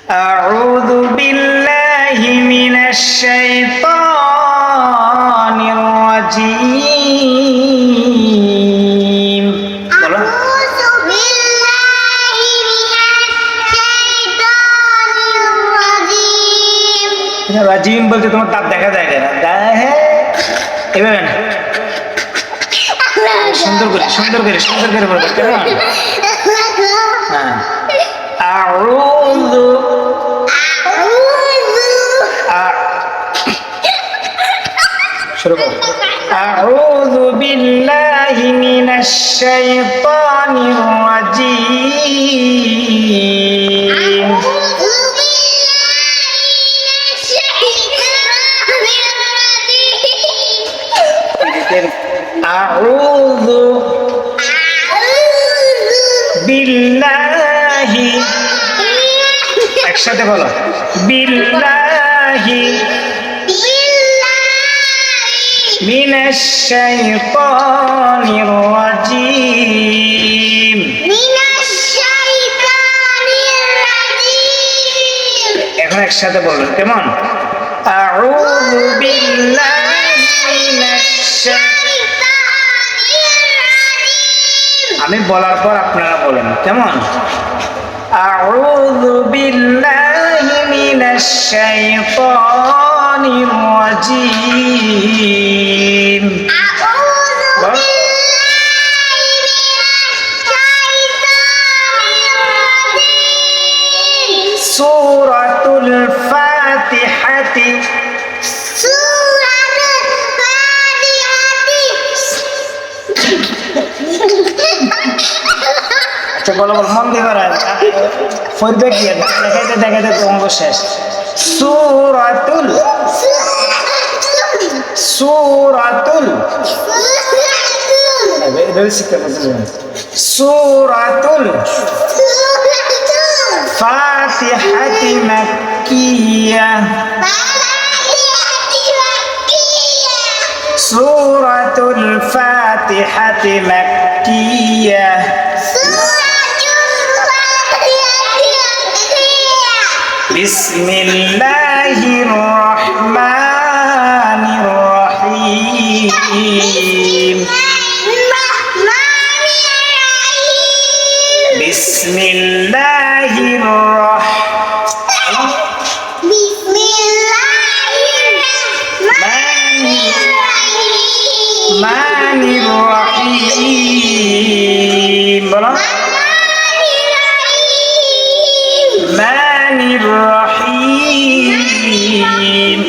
أعوذ بالله من الشيطان الرجيم أعوذ بالله من الشيطان الرجيم রাজিম বলতে তোমার দাঁত দেখা যায় কেন? এভাবে না, সুন্দর করে বলবে কেমন? হ্যাঁ, আউযু শুরু করো। আউযু বিল্লাহি মিনাশ শাইতানির রাজিম। আউযু বিল্লাহি, একসাথে বলো, বিল্লাহি মিনাশ শাইতানির রাজিম। এখন একসাথে বলবেন কেমন? আউযু বিল্লাহি মিনাশ শাইতানির রাজিম। আমি বলার পর আপনারা বলেন কেমন? আউযু বিল্লাহি মিনাশ শাইতানির রাজিম। সূরাতুল ফাতিহাতি, আচ্ছা বলো, মন দিয়ে করা ফরবে কি দেখাইতে তোমাকে শেষ। সূরাতুল সূরাতুল ফাতিহাতি মাক্কিয়া। সূরাতুল ফাতিহাতি মাক্কিয়া। বিসমিল্লাহির রহমানির রহিম। বিসমিল্লাহির রহমানির রহিম। বলো, রহিম।